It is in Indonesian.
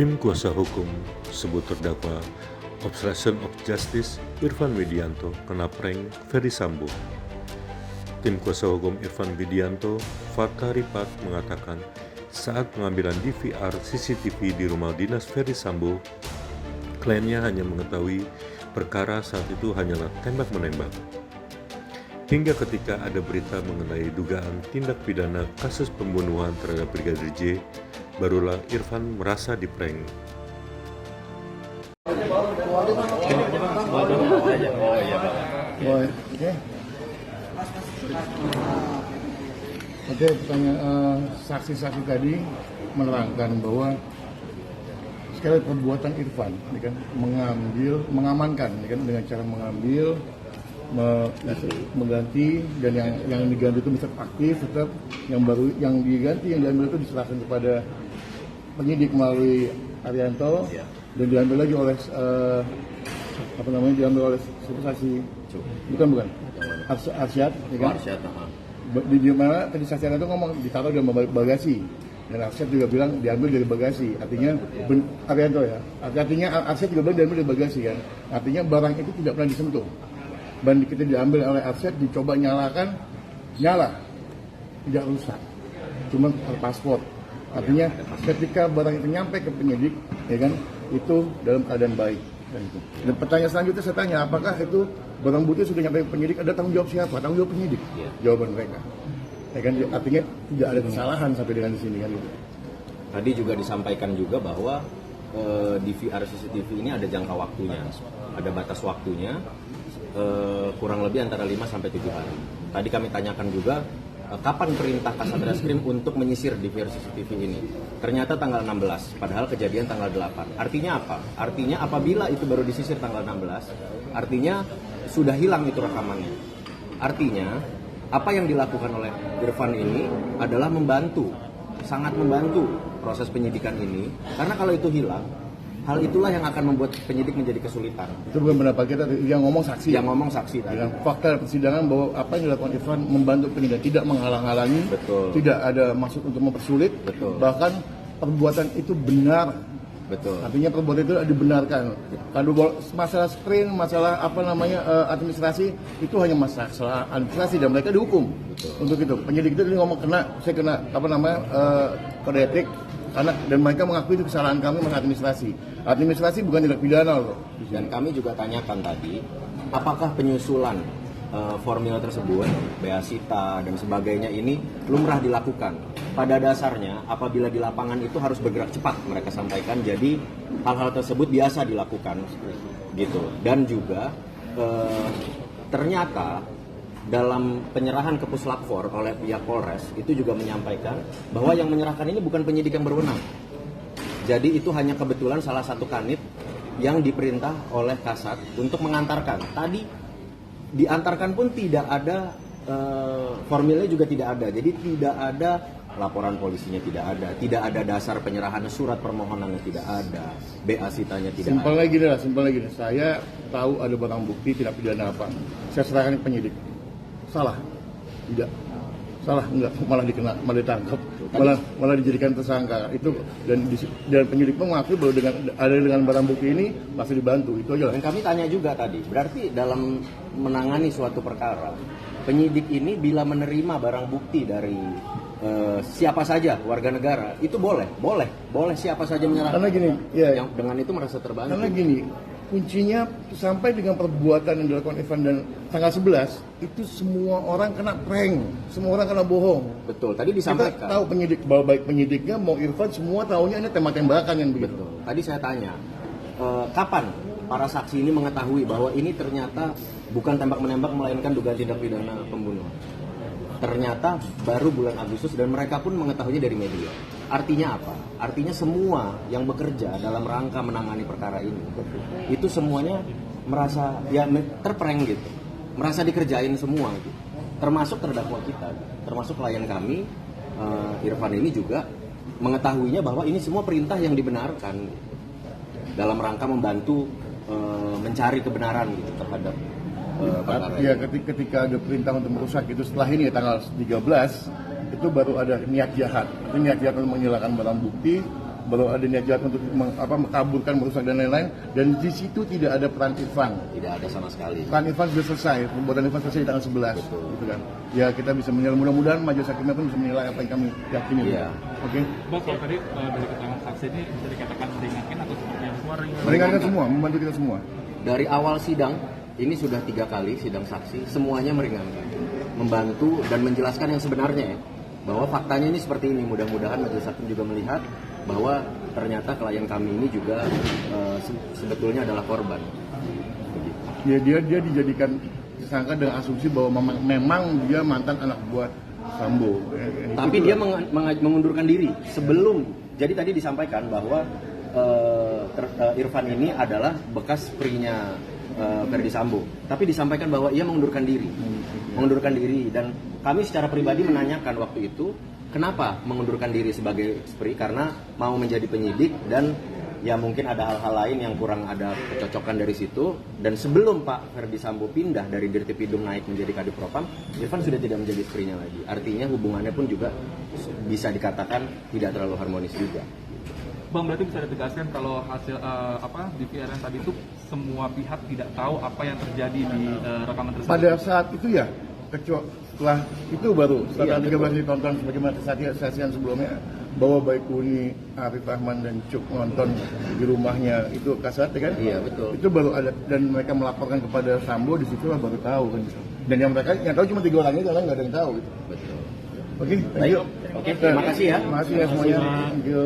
Tim kuasa hukum sebut terdakwa obstruction of justice Irfan Widianto kena prank Ferdy Sambo. Tim kuasa hukum Irfan Widianto, Fakta Ripat, mengatakan saat pengambilan DVR CCTV di rumah dinas Ferdy Sambo, kliennya hanya mengetahui perkara saat itu hanyalah tembak-menembak. Hingga ketika ada berita mengenai dugaan tindak pidana kasus pembunuhan terhadap Brigadir J, barulah Irfan merasa diprank. Oke, pertanyaan saksi-saksi tadi menerangkan bahwa sekali perbuatan Irfan, kan, mengamankan, kan, dengan cara mengambil, mengganti, dan yang diganti itu bisa aktif, tetap yang diganti yang diambil itu diserahkan kepada penyidik melalui Arianto, dan diambil lagi oleh diambil oleh saksi bukan Arsyad, ya kan? Di mana tadi saksi itu ngomong ditaruh di bagasi, dan Arsyad juga bilang diambil dari bagasi, artinya Arianto ya, artinya Arsyad juga bilang diambil dari bagasi kan, artinya barang itu tidak pernah disentuh. Dan kita diambil oleh Arsyad, dicoba nyalakan, nyala, tidak rusak, cuma paspor. Artinya ketika barang itu nyampe ke penyidik, ya kan, itu dalam keadaan baik. Dan pertanyaan selanjutnya saya tanya, apakah itu barang bukti sudah nyampe ke penyidik, ada tanggung jawab siapa? Tanggung jawab penyidik. Jawaban mereka. Ya kan, artinya tidak ada kesalahan sampai dengan di sini kan. Tadi juga disampaikan juga bahwa DVR CCTV ini ada jangka waktunya, ada batas waktunya. Kurang lebih antara 5 sampai 7 hari. Tadi kami tanyakan juga kapan perintah Kasat Reskrim untuk menyisir DVR CCTV ini. Ternyata tanggal 16, padahal kejadian tanggal 8. Artinya apa? Artinya apabila itu baru disisir tanggal 16, artinya sudah hilang itu rekamannya. Artinya apa yang dilakukan oleh Irfan ini adalah membantu, sangat membantu proses penyidikan ini, karena kalau itu hilang, hal itulah yang akan membuat penyidik menjadi kesulitan. Itu bukan pendapat kita, yang ngomong saksi. Yang ngomong saksi tadi. Dengan fakta persidangan bahwa apa yang dilakukan Irfan membantu penyidik, tidak menghalang-halangi, tidak ada maksud untuk mempersulit, bahkan perbuatan itu benar. Artinya perbuatan itu dibenarkan. Kalau masalah screen, masalah administrasi, itu hanya masalah administrasi dan mereka dihukum. Untuk itu penyidik itu ngomong saya kena kode etik. Dan mereka mengakui itu kesalahan kami masalah administrasi. Administrasi bukan tindak pidana loh. Dan kami juga tanyakan tadi, apakah penyusulan formil tersebut, beasita dan sebagainya ini lumrah dilakukan. Pada dasarnya, apabila di lapangan itu harus bergerak cepat, mereka sampaikan. Jadi hal-hal tersebut biasa dilakukan, gitu. Dan juga ternyata dalam penyerahan ke Puslap 4 oleh pihak Polres itu juga menyampaikan bahwa yang menyerahkan ini bukan penyidik yang berwenang. Jadi itu hanya kebetulan salah satu kanit yang diperintah oleh Kasat untuk mengantarkan. Tadi diantarkan pun tidak ada formilnya juga tidak ada. Jadi tidak ada laporan polisinya, tidak ada dasar penyerahan surat permohonannya, tidak ada beasitanya, tidak ada. Simpel lagi. Saya tahu ada barang bukti tidak pidana apa. Saya serahkan ke penyidik. Salah? Tidak. Salah? Enggak. Malah ditangkap, malah dijadikan tersangka. Itu dan penyidik pun mengakui bahwa dengan barang bukti ini pasti dibantu. Itu aja. Dan kami tanya juga tadi, berarti dalam menangani suatu perkara, penyidik ini bila menerima barang bukti dari siapa saja warga negara, itu boleh siapa saja menyerahkan. Karena gini, yang dengan itu merasa terbantu. Karena gini, kuncinya sampai dengan perbuatan yang dilakukan Irfan dan tanggal 11 itu semua orang kena prank, semua orang kena bohong. Betul, tadi disampaikan. Kita tahu baik penyidiknya mau Irfan semua tahunya ini tembak-tembakan yang begitu. Betul. Tadi saya tanya, kapan para saksi ini mengetahui bahwa ini ternyata bukan tembak-menembak melainkan dugaan tindak pidana pembunuhan? Ternyata baru bulan Agustus dan mereka pun mengetahuinya dari media. Artinya apa? Artinya semua yang bekerja dalam rangka menangani perkara ini itu semuanya merasa terprank gitu, merasa dikerjain semua gitu. Termasuk terdakwa kita, termasuk klien kami Irfan ini juga mengetahuinya bahwa ini semua perintah yang dibenarkan dalam rangka membantu mencari kebenaran gitu terhadap Ya, ketika ada perintah untuk merusak itu setelah ini tanggal 13 itu baru ada niat jahat. Itu niat jahat untuk menghilangkan barang bukti baru ada niat jahat untuk mengkaburkan, merusak dan lain-lain, dan di situ tidak ada peran Irfan. Tidak ada sama sekali. Peran Irfan sudah selesai, pembuatan Irfan selesai di tanggal 11. Betul. Gitu kan. Ya kita bisa menilai, mudah-mudahan majelis hakimnya pun bisa menilai apa yang kami yakini. Iya. Oke. Bang, kalau tadi dari keterangan saksi ini bisa dikatakan meringankan atau seperti yang semua Meringankan semua, membantu kita semua. Dari awal sidang, ini sudah 3 kali sidang saksi, semuanya meringankan, membantu dan menjelaskan yang sebenarnya ya, bahwa faktanya ini seperti ini. Mudah-mudahan majelis hakim juga melihat bahwa ternyata klien kami ini juga sebetulnya adalah korban. Ya dia dijadikan tersangka dengan asumsi bahwa memang dia mantan anak buah Sambo. Tapi dia mengundurkan diri sebelum. Jadi tadi disampaikan bahwa Irfan ini adalah bekas prinya Verdi Sambo. Tapi disampaikan bahwa ia mengundurkan diri. Mengundurkan diri, dan kami secara pribadi menanyakan waktu itu kenapa mengundurkan diri sebagai spree, karena mau menjadi penyidik dan ya mungkin ada hal-hal lain yang kurang ada kecocokan dari situ. Dan sebelum Pak Verdi Sambo pindah dari Dirtipidum naik menjadi Kadif Propam, Irfan sudah tidak menjadi spree-nya lagi. Artinya hubungannya pun juga bisa dikatakan tidak terlalu harmonis juga. Bang, berarti bisa ditegaskan kalau hasil di VR yang tadi itu semua pihak tidak tahu apa yang terjadi di rekaman tersebut. Pada saat itu ya, setelah itu baru setelah 13 ditonton sebagaimana kesaksian sebelumnya bahwa Baikuni, Arif Rahman dan Cuk nonton di rumahnya itu kasat, ya kan? Iya, betul. Itu baru ada, dan mereka melaporkan kepada Sambo, di situ lah baru tahu kan. Dan yang tahu cuma 3 orang itu, orang nggak ada yang tahu gitu. Betul. Oke, thank you. Oke, terima kasih ya. Terima kasih ya semuanya. Thank you.